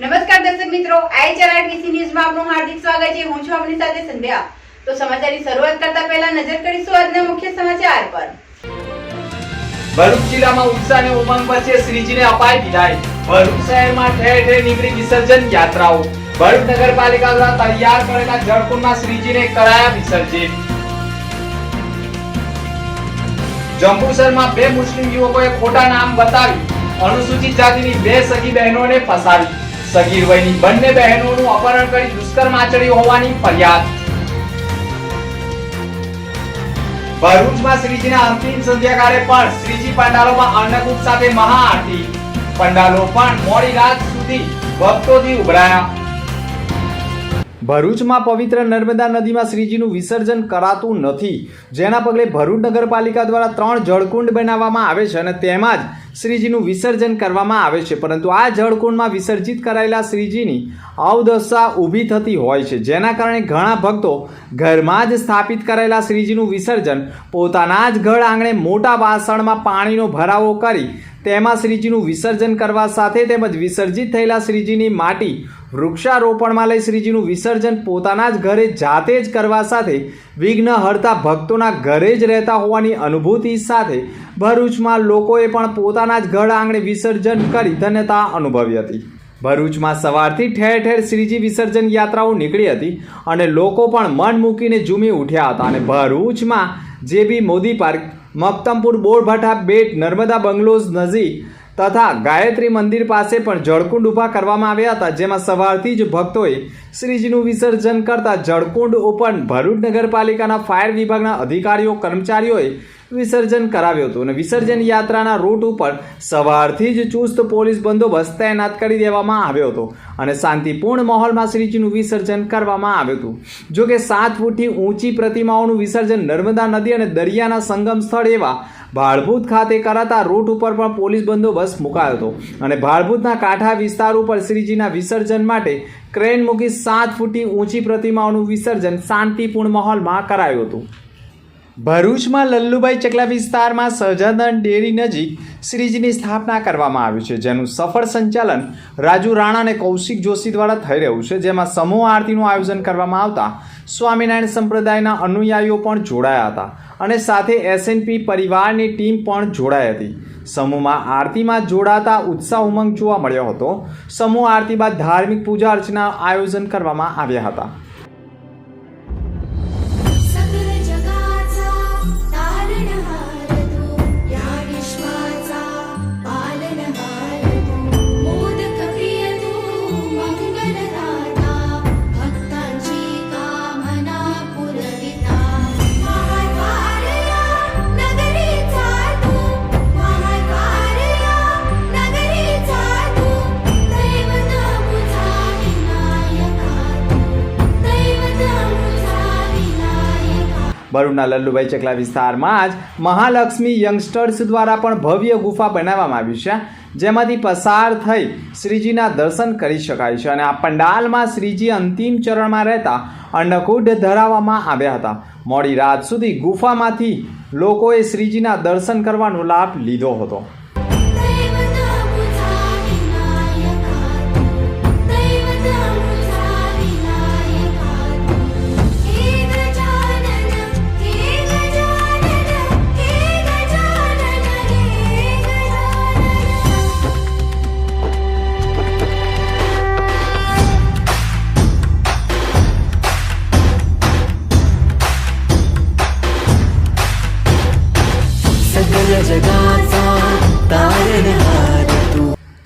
નમસ્કાર દર્શક મિત્રો, IHRTC ન્યૂઝમાં આપનું હાર્દિક સ્વાગત છે. હું છું આપની સાથે સંધ્યા. તો સમાચારની શરૂઆત કરતા પહેલા નજર કરીશું આજના મુખ્ય સમાચાર પર. ભરૂચ જિલ્લામાં ઉત્સાહ અને ઉમંગ વચ્ચે શ્રીજીને અપાઈ વિદાય. ભરૂચ શહેરમાં ઠેર ઠેર નીકળી વિસર્જન યાત્રાઓ. ભરૂચ નગરપાલિકા દ્વારા તૈયાર કરેલા જળકુંડમાં શ્રીજીને કરાયા વિસર્જિત. જંબુસરમાં બે મુસ્લિમ યુવકોએ ખોટા નામ બતાવી અનુસૂચિત જાતિની બે સગી બહેનોને ફસાવી. સગીર વયની બંને બહેનોનું અપહરણ કરી દુષ્કર્મ આચર્યું હોવાની ફરિયાદ. ભરૂચમાં શ્રીજીના અંતિમ સંધ્યાકાળે પણ શ્રીજી પંડાલોમાં અન્નકૂટ સાથે મહાઆરતી. પંડાલો પણ મોડી રાત સુધી ભક્તોથી ઉભરાયા. ભરૂચમાં પવિત્ર નર્મદા નદીમાં શ્રીજીનું વિસર્જન કરાતું નથી, જેના પગલે ભરૂચ નગરપાલિકા દ્વારા 3 જળકુંડ બનાવવામાં આવે છે અને તેમાં જ શ્રીજીનું વિસર્જન કરવામાં આવે છે. પરંતુ આ જળકુંડમાં વિસર્જિત કરાયેલા શ્રીજીની અવદશા ઊભી થતી હોય છે, જેના કારણે ઘણા ભક્તો ઘરમાં જ સ્થાપિત કરાયેલા શ્રીજીનું વિસર્જન પોતાના જ ઘર આંગણે મોટા વાસણમાં પાણીનો ભરાવો કરી તેમાં શ્રીજીનું વિસર્જન કરવા સાથે તેમજ વિસર્જિત થયેલા શ્રીજીની માટી વૃક્ષારોપણમાં લઈ શ્રીજીનું વિસર્જન પોતાના જ ઘરે જાતે જ કરવા સાથે વિઘ્ન હરતા ભક્તોના ઘરે જ રહેતા હોવાની અનુભૂતિ સાથે ભરૂચમાં લોકોએ પણ પોતાના જ ઘર આંગણે વિસર્જન કરી ધન્યતા અનુભવી હતી. ભરૂચમાં સવારથી ઠેર ઠેર શ્રીજી વિસર્જન યાત્રાઓ નીકળી હતી અને લોકો પણ મન મૂકીને ઝૂમી ઉઠ્યા હતા. અને ભરૂચમાં JB મોદી પાર્ક, મક્તમપુર, બોરભાઠા બેટ, નર્મદા બંગલોઝ નજીક તથા ગાયત્રી મંદિર પાસે પણ જળકુંડ ઊભા કરવામાં આવ્યા હતા, જેમાં સવારથી જ ભક્તોએ શ્રીજીનું વિસર્જન કરતા જળકુંડ ઉપર ભરૂચ નગરપાલિકાના ફાયર વિભાગના અધિકારીઓ કર્મચારીઓએ વિસર્જન કરાવ્યું હતું અને વિસર્જન યાત્રાના રૂટ ઉપર સવારથી જ ચુસ્ત પોલીસ બંદોબસ્ત તૈનાત કરી દેવામાં આવ્યો હતો અને શાંતિપૂર્ણ માહોલમાં શ્રીજીનું વિસર્જન કરવામાં આવ્યું હતું. જોકે 7 ફૂટથી ઊંચી પ્રતિમાઓનું વિસર્જન નર્મદા નદી અને દરિયાના સંગમ સ્થળ એવા ભાડભૂત ખાતે કરાતા રૂટ ઉપર પણ પોલીસ બંદોબસ્ત મુકાયો હતો અને ભાડભૂતના કાંઠા વિસ્તાર ઉપર શ્રીજીના વિસર્જન માટે ક્રેન મૂકી 7 ફૂટથી ઊંચી પ્રતિમાઓનું વિસર્જન શાંતિપૂર્ણ માહોલમાં કરાયું હતું. ભરૂચમાં લલ્લુભાઈ ચકલા વિસ્તારમાં સહજાનંદ ડેરી નજીક શ્રીજીની સ્થાપના કરવામાં આવી છે, જેનું સફળ સંચાલન રાજુ રાણા અને કૌશિક જોશી દ્વારા થઈ રહ્યું છે, જેમાં સમૂહ આરતીનું આયોજન કરવામાં આવતા સ્વામિનારાયણ સંપ્રદાયના અનુયાયીઓ પણ જોડાયા હતા અને સાથે SNP પરિવારની ટીમ પણ જોડાઈ હતી. સમૂહમાં આરતીમાં જોડાતા ઉત્સાહ ઉમંગ જોવા મળ્યો હતો. સમૂહ આરતી બાદ ધાર્મિક પૂજા અર્ચના આયોજન કરવામાં આવ્યા હતા. ભરૂચના લલ્લુભાઈ ચકલા વિસ્તારમાં જ મહાલક્ષ્મી યંગસ્ટર્સ દ્વારા પણ ભવ્ય ગુફા બનાવવામાં આવી છે, જેમાંથી પસાર થઈ શ્રીજીના દર્શન કરી શકાય છે અને આ પંડાલમાં શ્રીજી અંતિમ ચરણમાં રહેતા અન્નકૂટ ધરાવવામાં આવ્યા હતા. મોડી રાત સુધી ગુફામાંથી લોકોએ શ્રીજીના દર્શન કરવાનો લાભ લીધો હતો.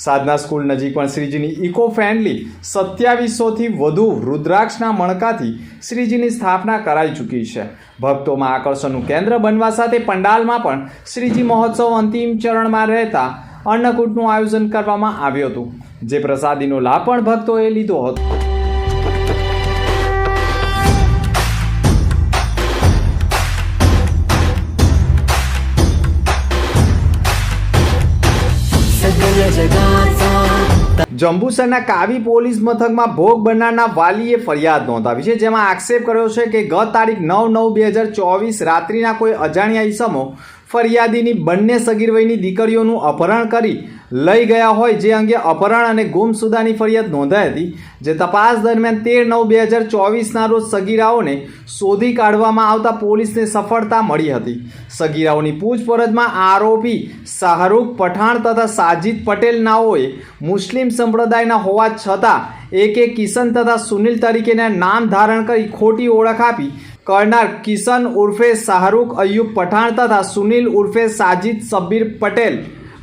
સાધના સ્કૂલ નજીક પણ શ્રીજીની ઇકો ફ્રેન્ડલી 2700થી વધુ રુદ્રાક્ષના મણકાથી શ્રીજીની સ્થાપના કરાઈ ચૂકી છે. ભક્તોમાં આકર્ષણનું કેન્દ્ર બનવા સાથે પંડાલમાં પણ શ્રીજી મહોત્સવ અંતિમ ચરણમાં રહેતા અન્નકૂટનું આયોજન કરવામાં આવ્યું હતું, જે પ્રસાદીનો લાભ પણ ભક્તોએ લીધો હતો. જંબુસરના કાવી પોલીસ મથકમાં ભોગ બનનારના વાલીએ ફરિયાદ નોંધાવી છે, જેમાં આક્ષેપ કર્યો છે કે ગત તારીખ 9/9/2024 રાત્રિના કોઈ અજાણ્યા ઈસમો ફરિયાદીની બંને સગીર વયની દીકરીઓનું અપહરણ કરી લઈ ગયા હોય જે અંગે અપહરણ અને ગુમસુદાની ફરિયાદ નોંધાઈ હતી, જે તપાસ દરમિયાન 13/9/2024ના રોજ સગીરાઓને શોધી કાઢવામાં આવતા પોલીસને સફળતા મળી હતી. સગીરાઓની પૂછપરછમાં આરોપી શાહરૂખ પઠાણ તથા સાજિદ પટેલ નાઓએ મુસ્લિમ સંપ્રદાયના હોવા છતાં એકે કિશન તથા સુનિલ તરીકેના નામ ધારણ કરી ખોટી ઓળખ આપી કરનાર કિશન ઉર્ફે શાહરૂખ અયુબ પઠાણ તથા સુનિલ ઉર્ફે સાજિદ શબ્બીર પટેલ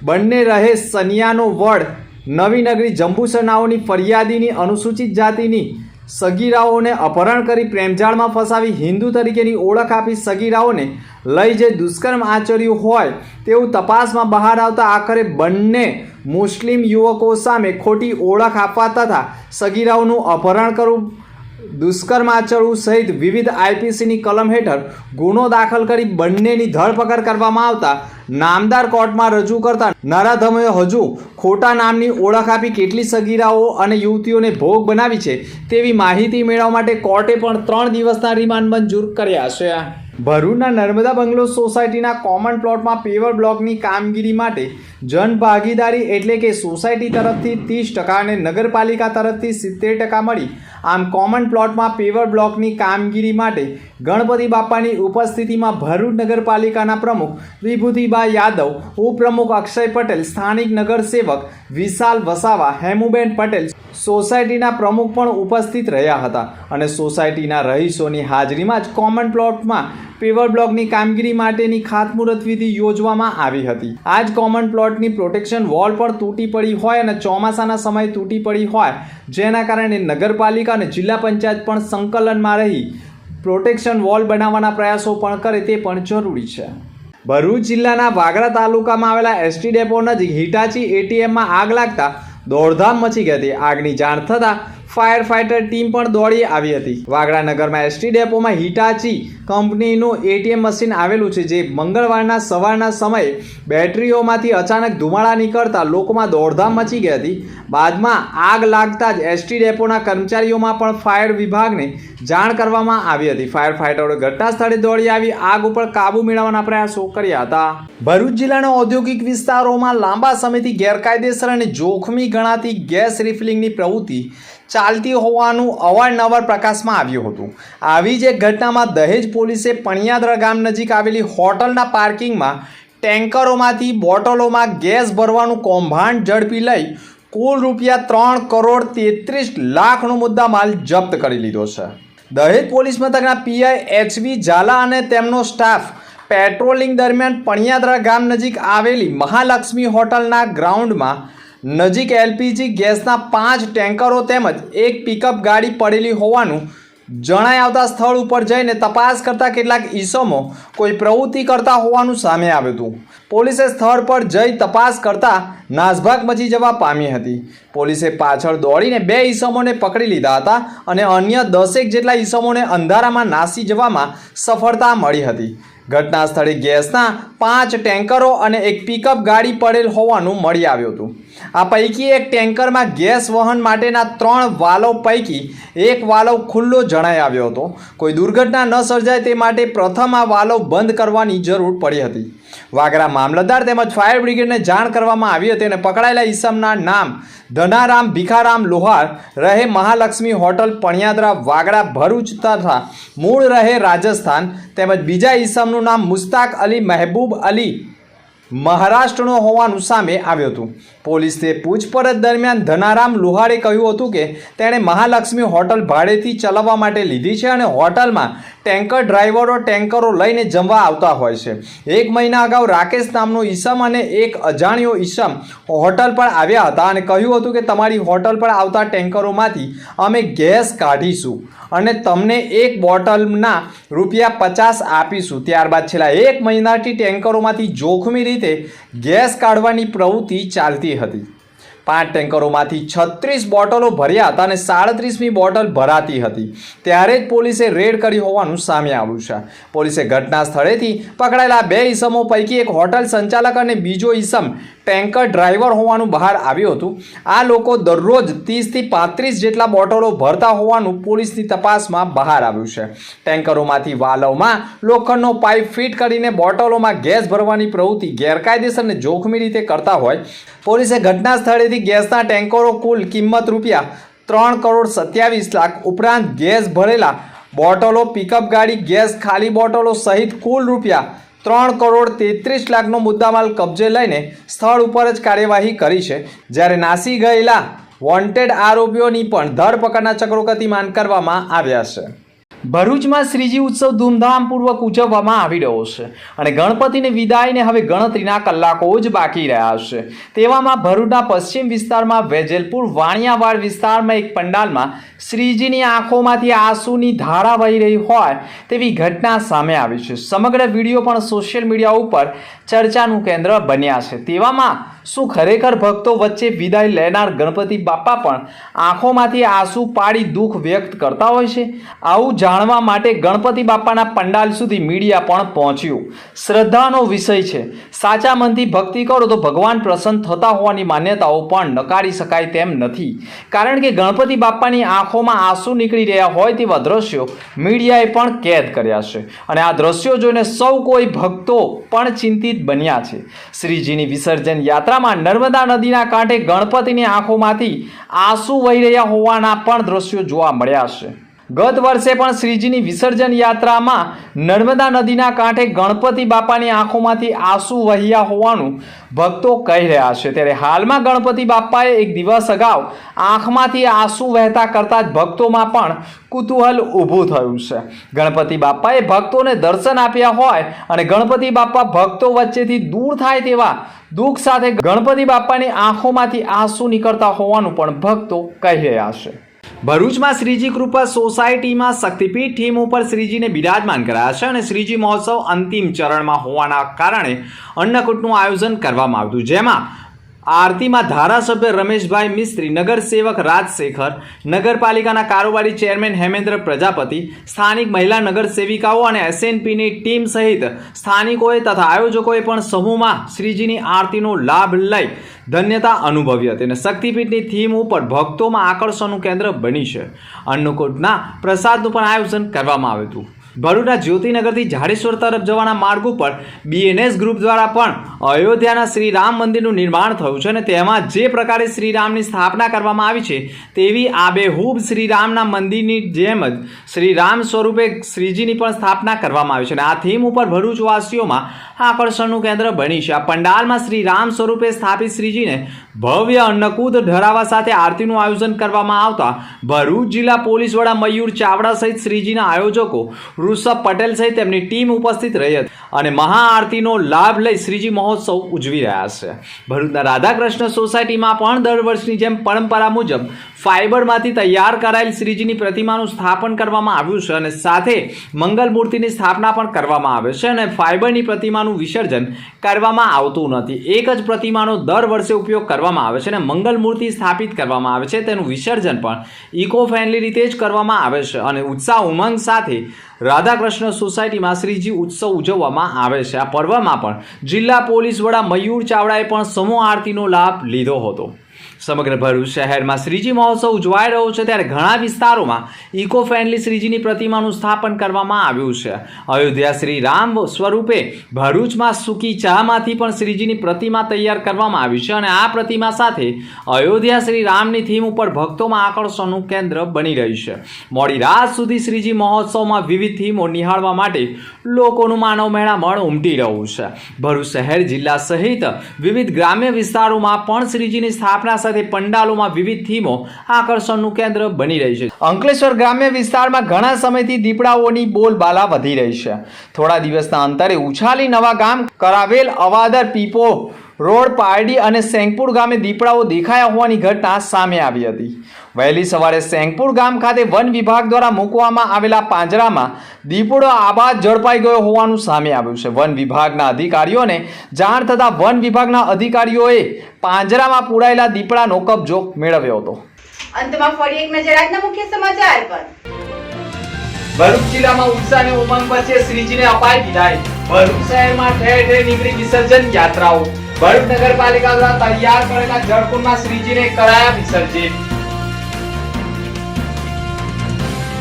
બંને રહે સનિયાનો વડ નવીનગરી જંબુસર નાઓની ફરિયાદીની અનુસૂચિત જાતિની સગીરાઓને અપહરણ કરી પ્રેમજાળમાં ફસાવી હિન્દુ તરીકેની ઓળખ આપી સગીરાઓને લઈ જઈ દુષ્કર્મ આચર્યું હોય તેવું તપાસમાં બહાર આવતા આખરે બંને મુસ્લિમ યુવકો સામે ખોટી ઓળખ આપવા તથા સગીરાઓનું અપહરણ કરવું, દુષ્કર્મ આચરવું સહિત વિવિધ આઈપીસીની કલમ હેઠળ ગુનો દાખલ કરી બંનેની ધરપકડ કરવામાં આવતા નામદાર કોર્ટમાં રજૂ કરતા નરાધમોએ હજુ ખોટા નામની ઓળખ આપી કેટલી સગીરાઓ અને યુવતીઓને ભોગ બનાવી છે તેવી માહિતી મેળવવા માટે કોર્ટે પણ 3 દિવસના રિમાન્ડ મંજૂર કર્યા છે. ભરૂચના નર્મદા બંગલો સોસાયટીના કોમન પ્લોટમાં પેવર બ્લોકની કામગીરી માટે જનભાગીદારી એટલે કે સોસાયટી તરફથી 30% અને નગરપાલિકા તરફથી 70% મળી. આમ કોમન પ્લોટમાં પેવર બ્લોકની કામગીરી માટે ગણપતિ બાપાની ઉપસ્થિતિમાં ભરૂચ નગરપાલિકાના પ્રમુખ વિભૂતિબા યાદવ, ઉપપ્રમુખ અક્ષય પટેલ, સ્થાનિક નગરસેવક વિશાલ વસાવા, હેમુબેન પટેલ, સોસાયટીના પ્રમુખ પણ ઉપસ્થિત રહ્યા હતા અને સોસાયટીના રહીશોની હાજરીમાં જ કોમન પ્લોટમાં પેવર બ્લોકની કામગીરી માટેની ખાતમુહૂર્ત વિધિ યોજવામાં આવી હતી. આ જ કોમન પ્લોટની પ્રોટેક્શન વોલ પણ તૂટી પડી હોય અને ચોમાસાના સમયે તૂટી પડી હોય, જેના કારણે નગરપાલિકા અને જિલ્લા પંચાયત પણ સંકલનમાં રહી પ્રોટેક્શન વોલ બનાવવાના પ્રયાસો પણ કરે તે પણ જરૂરી છે. ભરૂચ જિલ્લાના વાગરા તાલુકામાં આવેલા એસટી ડેપો નજીક હિટાચી એટીએમમાં આગ લાગતા દોડધામ મચી ગઈ હતી. આગની જાણ થતાં ફાયર ફાઇટર ટીમ પણ દોડી આવી હતી. વાગરા નગરમાં એસટી ડેપોમાં હિટાચી કંપનીનું એટીએમ મશીન આવેલું છે, જે મંગળવારના સવારના સમયે બેટરીઓમાંથી અચાનક ધુમાડા નીકળતા લોકોમાં દોડધામ મચી ગઈ હતી. બાદમાં આગ લાગતા જ એસટી ડેપોના કર્મચારીઓમાં પણ ફાયર વિભાગને જાણ કરવામાં આવી હતી. ફાયર ફાઇટરોએ ઘટના સ્થળે દોડી આવી આગ ઉપર કાબુ મેળવવાના પ્રયાસો કર્યા હતા. ભરૂચ જિલ્લાના ઔદ્યોગિક વિસ્તારોમાં લાંબા સમયથી ગેરકાયદેસર અને જોખમી ગણાતી ગેસ રિફિલિંગની પ્રવૃત્તિ ચાલતી હોવાનું અવારનવાર પ્રકાશમાં આવ્યું હતું. આવી જ એક ઘટનામાં દહેજ પોલીસે પણિયાદરા ગામ નજીક આવેલી હોટલના પાર્કિંગમાં ટેન્કરોમાંથી બોટલોમાં ગેસ ભરવાનું કૌભાંડ ઝડપી લઈ કુલ ₹3.33 મુદ્દામાલ જપ્ત કરી લીધો છે. દહેજ પોલીસ મથકના પીઆઈ એચવી ઝાલા અને તેમનો સ્ટાફ પેટ્રોલિંગ દરમિયાન પણિયાદરા ગામ નજીક આવેલી મહાલક્ષ્મી હોટલના ગ્રાઉન્ડમાં નજીક એલપીજી ગેસના 5 ટેન્કરો તેમજ એક પિકઅપ ગાડી પડેલી હોવાનું જણાઈ આવતા સ્થળ ઉપર જઈને તપાસ કરતા કેટલાક ઈસમો કોઈ પ્રવૃત્તિ કરતા હોવાનું સામે આવ્યું હતું. પોલીસે સ્થળ પર જઈ તપાસ કરતા નાસભાગ મચી જવા પામી હતી. પોલીસે પાછળ દોડીને 2 ઈસમોને પકડી લીધા હતા અને અન્ય 10 જેટલા ઈસમોને અંધારામાં નાસી જવામાં સફળતા મળી હતી. ઘટના સ્થળે ગેસના 5 ટેન્કરો અને એક પિકઅપ ગાડી પડેલ હોવાનું મળી આવ્યું હતું. આ પૈકી એક ટેન્કરમાં ગેસ વહન માટેના 3 વાલ્વ પૈકી એક વાલ્વ ખુલ્લો જણાઈ આવ્યો હતો. કોઈ દુર્ઘટના ન સર્જાય તે માટે પ્રથમ આ વાલ્વ બંધ કરવાની જરૂર પડી હતી. વાગરા મામલતદાર તેમજ ફાયર બ્રિગેડને જાણ કરવામાં આવી હતી અને પકડાયેલા ઈસમના નામ ધનારામ ભીખારામ લોહાર, રહે મહાલક્ષ્મી હોટલ પણિયાદરા વાગડા ભરૂચ તથા મૂળ રહે રાજસ્થાન, તેમજ બીજા ઈસમનું નામ મુસ્તાક અલી મહેબૂબ અલી મહારાષ્ટ્રનો હોવાનું સામે આવ્યું હતું. પોલીસે પૂછપરછ દરમિયાન ધનારામ લુહારે કહ્યું હતું કે તેણે મહાલક્ષ્મી હોટલ ભાડેથી ચલાવવા માટે લીધી છે અને હોટલમાં ટેન્કર ડ્રાઈવરો ટેન્કરો લઈને જમવા આવતા હોય છે. 1 મહિના અગાઉ રાકેશ નામનો ઈસમ અને એક અજાણ્યો ઈસમ હોટલ પર આવ્યા હતા અને કહ્યું હતું કે તમારી હોટલ પર આવતા ટેન્કરોમાંથી અમે ગેસ કાઢીશું અને તમને એક બોટલના ₹50 આપીશું. ત્યારબાદ છેલ્લા 1 મહિનાથી ટેન્કરોમાંથી જોખમી રીતે ગેસ કાઢવાની પ્રવૃત્તિ ચાલતી હતી. 5 ટેન્કરોમાંથી 36 બોટલો ભર્યા હતા અને 37મી બોટલ ભરાતી હતી. ત્યારે જ પોલીસે રેડ કરી હોવાનું સામે આવ્યું છે. પોલીસે ઘટના સ્થળેથી પકડાયેલા 2 ઈસમો પૈકી એક હોટલ સંચાલક અને બીજો ઈસમ ટેન્કર ડ્રાઈવર હોવાનું બહાર આવ્યું હતું. આ લોકો દરરોજ 30 થી 35 જેટલા બોટલો ભરતા હોવાનું પોલીસની તપાસમાં બહાર આવ્યું છે. ટેન્કરોમાંથી વાલવમાં લોખંડનો પાઇપ ફિટ કરીને બોટલોમાં ગેસ ભરવાની પ્રવૃત્તિ ગેરકાયદેસર અને જોખમી રીતે કરતા હોય. પોલીસે ઘટના સ્થળેથી ગેસના ટેન્કરો કુલ કિંમત રૂપિયા 3,27,00,000 ઉપરાંત ગેસ ભરેલા બોટલો, પિકઅપ ગાડી, ગેસ ખાલી બોટલો સહિત કુલ રૂપિયા 3,33,00,000નો મુદ્દામાલ કબજે લઈને સ્થળ ઉપર જ કાર્યવાહી કરી છે. જ્યારે નાસી ગયેલા વોન્ટેડ આરોપીઓની પણ ધરપકડના ચક્રો ગતિમાન કરવામાં આવ્યા છે. ભરૂચમાં શ્રીજી ઉત્સવ ધૂમધામપૂર્વક ઉજવવામાં આવી રહ્યો છે અને ગણપતિને વિદાયને હવે ગણતરીના કલાકો જ બાકી રહ્યા છે. તેવામાં ભરૂચના પશ્ચિમ વિસ્તારમાં વેજલપુર વાણિયાવાડ વિસ્તારમાં એક પંડાલમાં શ્રીજીની આંખોમાંથી આંસુની ધારા વહી રહી હોય તેવી ઘટના સામે આવી છે. સમગ્ર વિડીયો પણ સોશિયલ મીડિયા ઉપર ચર્ચાનું કેન્દ્ર બન્યા છે. તેવામાં શું ખરેખર ભક્તો વચ્ચે વિદાય લેનાર ગણપતિ બાપ્પા પણ આંખોમાંથી આંસુ પાડી દુઃખ વ્યક્ત કરતા હોય છે? આવું જાણવા માટે ગણપતિ બાપ્પાના પંડાલ સુધી મીડિયા પણ પહોંચ્યું. શ્રદ્ધાનો વિષય છે. સાચા મનથી ભક્તિ કરો તો ભગવાન પ્રસન્ન થતા હોવાની માન્યતાઓ પણ નકારી શકાય તેમ નથી. કારણ કે ગણપતિ બાપ્પાની આંખોમાં આંસુ નીકળી રહ્યા હોય તેવા દ્રશ્યો મીડિયાએ પણ કેદ કર્યા છે અને આ દ્રશ્યો જોઈને સૌ કોઈ ભક્તો પણ ચિંતિત બન્યા છે. શ્રીજીની વિસર્જન યાત્રામાં નર્મદા નદીના કાંઠે ગણપતિની આંખોમાંથી આંસુ વહી રહ્યા હોવાના પણ દ્રશ્યો જોવા મળ્યા છે. ગત વર્ષે પણ શ્રીજીની વિસર્જન યાત્રામાં નર્મદા નદીના કાંઠે ગણપતિ બાપાની આંખોમાંથી આંસુ વહ્યા હોવાનું ભક્તો કહી રહ્યા છે. ત્યારે હાલમાં ગણપતિ બાપાએ એક દિવસ અગાઉ આંખમાંથી આંસુ વહેતા કરતા જ ભક્તોમાં પણ કુતૂહલ ઊભું થયું છે. ગણપતિ બાપાએ ભક્તોને દર્શન આપ્યા હોય અને ગણપતિ બાપા ભક્તો વચ્ચેથી દૂર થાય તેવા દુઃખ સાથે ગણપતિ બાપાની આંખોમાંથી આંસુ નીકળતા હોવાનું પણ ભક્તો કહી રહ્યા છે. ભરૂચમાં શ્રીજી કૃપા સોસાયટીમાં શક્તિપીઠ થીમ ઉપર શ્રીજીને બિરાજમાન કરાયા છે અને શ્રીજી મહોત્સવ અંતિમ ચરણમાં હોવાના કારણે અન્નકૂટનું આયોજન કરવામાં આવ્યું, જેમાં આરતીમાં ધારાસભ્ય રમેશભાઈ મિસ્ત્રી, નગરસેવક રાજશેખર, નગરપાલિકાના કારોબારી ચેરમેન હેમેન્દ્ર પ્રજાપતિ, સ્થાનિક મહિલા નગરસેવિકાઓ અને એસએનપીની ટીમ સહિત સ્થાનિકોએ તથા આયોજકોએ પણ સમૂહમાં શ્રીજીની આરતીનો લાભ લઈ ધન્યતા અનુભવી હતી અને શક્તિપીઠની થીમ ઉપર ભક્તોમાં આકર્ષણનું કેન્દ્ર બની છે. અન્નકૂટના પ્રસાદનું પણ આયોજન કરવામાં આવ્યું હતું. ભરૂચના જ્યોતિનગરથી જાડેશ્વર તરફ જવાના માર્ગ ઉપર બીએનએસ ગ્રુપ દ્વારા પણ અયોધ્યાના શ્રી રામ મંદિરનું નિર્માણ થયું છે અને તેમાં જે પ્રકારે શ્રીરામની સ્થાપના કરવામાં આવી છે તેવી આબેહૂબ શ્રીરામના મંદિરની જેમ જ શ્રીરામ સ્વરૂપે શ્રીજીની પણ સ્થાપના કરવામાં આવી છે અને આ થીમ ઉપર ભરૂચવાસીઓમાં આકર્ષણનું કેન્દ્ર બની છે. આ પંડાલમાં શ્રીરામ સ્વરૂપે સ્થાપિત શ્રીજીને ભવ્ય અન્નકૂટ ધરાવવા સાથે આરતીનું આયોજન કરવામાં આવતા ભરૂચ જિલ્લા પોલીસ વડા મયુર ચાવડા સહિત શ્રીજીના આયોજકો ઋષભ પટેલ સહિત તેમની ટીમ ઉપસ્થિત રહી હતી અને મહાઆરતીનો લાભ લઈ શ્રીજી મહોત્સવ ઉજવી રહ્યા છે. ભરૂચના રાધાકૃષ્ણ સોસાયટીમાં પણ દર વર્ષની જેમ પરંપરા મુજબ ફાઇબરમાંથી તૈયાર કરાયેલ શ્રીજીની પ્રતિમાનું સ્થાપન કરવામાં આવ્યું છે અને સાથે મંગલ મૂર્તિની સ્થાપના પણ કરવામાં આવે છે અને ફાઇબરની પ્રતિમાનું વિસર્જન કરવામાં આવતું નથી. એક જ પ્રતિમાનો દર વર્ષે ઉપયોગ કરવામાં આવે છે અને મંગલ મૂર્તિ સ્થાપિત કરવામાં આવે છે. તેનું વિસર્જન પણ ઇકો ફ્રેન્ડલી રીતે જ કરવામાં આવે છે અને ઉત્સાહ ઉમંગ સાથે રાધાકૃષ્ણ સોસાયટીમાં શ્રીજી ઉત્સવ ઉજવવામાં આવે છે. આ પર્વમાં પણ જિલ્લા પોલીસ વડા મયુર ચાવડાએ પણ સમૂહ આરતીનો લાભ લીધો હતો. સમગ્ર ભરૂચ શહેરમાં શ્રીજી મહોત્સવ ઉજવાઈ રહ્યો છે ત્યારે ઘણા વિસ્તારોમાં ઇકો ફ્રેન્ડલી શ્રીજીની પ્રતિમાનું સ્થાપન કરવામાં આવ્યું છે. અયોધ્યા શ્રી રામ સ્વરૂપે ભરૂચમાં સૂકી ચામાંથી પણ શ્રીજીની પ્રતિમા તૈયાર કરવામાં આવી છે અને આ પ્રતિમા સાથે અયોધ્યા શ્રી રામની થીમ ઉપર ભક્તોમાં આકર્ષણનું કેન્દ્ર બની રહી છે. મોડી રાત સુધી શ્રીજી મહોત્સવમાં વિવિધ થીમો નિહાળવા માટે લોકોનું માનવ મેળામણ ઉમટી રહ્યું છે. ભરૂચ શહેર, જિલ્લા સહિત વિવિધ ગ્રામ્ય વિસ્તારોમાં પણ શ્રીજીની સ્થાપના સાથે પંડાલોમાં વિવિધ થીમો આકર્ષણનું કેન્દ્ર બની રહી છે. અંકલેશ્વર ગ્રામ્ય વિસ્તારમાં ઘણા સમયથી દીપડાઓની બોલબાલા વધી રહી છે. થોડા દિવસના અંતરે ઉછાલી નવા ગામ કરાવેલ અવાદર પીપો રોડ પારડી અને સેંગપુર ગામે દીપડાઓ દેખાયા હોવાની ઘટના સામે આવી હતી. વહેલી સવારે સેંગપુર ગામ ખાતે વન વિભાગ દ્વારા મૂકવામાં આવેલા પાંજરામાં દીપડો આબાદ ઝડપાઈ ગયો હોવાનું સામે આવ્યું છે. વન વિભાગના અધિકારીઓને જાણ થતાં વન વિભાગના અધિકારીઓએ પાંજરામાં પૂરાયેલા દીપડાનો કબજો મેળવ્યો હતો. અંતમાં ફરી એક નજર આજના મુખ્ય સમાચાર પર. ભરૂચ જિલ્લામાં ઉત્સાહ અને ઉમંગ વચ્ચે શ્રીજીને અપાઈ વિદાય. ભરૂચ શહેરમાં ઠેર ઠેર નીકળી વિસર્જન યાત્રાઓ. ભરૂચ નગરપાલિકા દ્વારા તૈયાર કરેલા જળકુંડમાં શ્રીજીને કરાયા વિસર્જિત.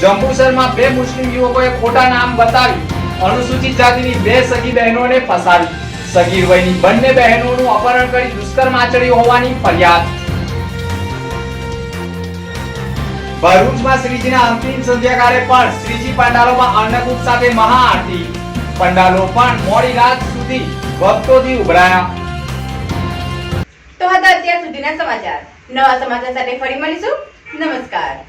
જંબુસરમાં બે મુસ્લિમ યુવકોએ ખોટા નામ બતાવી અનુસૂચિત જાતિની બે સગી બહેનોને ફસાવી. સગીર વયની બંને બહેનોનું અપહરણ કરી દુષ્કર્મ આચર્યું હોવાની ફરિયાદ. ભરૂચમાં શ્રીજીના અંતિમ સંધ્યાકાળે પણ શ્રીજી પંડાલોમાં અન્નકૂટ સાથે મહાઆરતી. પંડાલો પણ મોડી રાત સુધી ભક્તોથી ઉભરાયા. તો હતા અત્યાર સુધીના સમાચાર. નવા સમાચાર સાથે ફરી મળીશું. નમસ્કાર.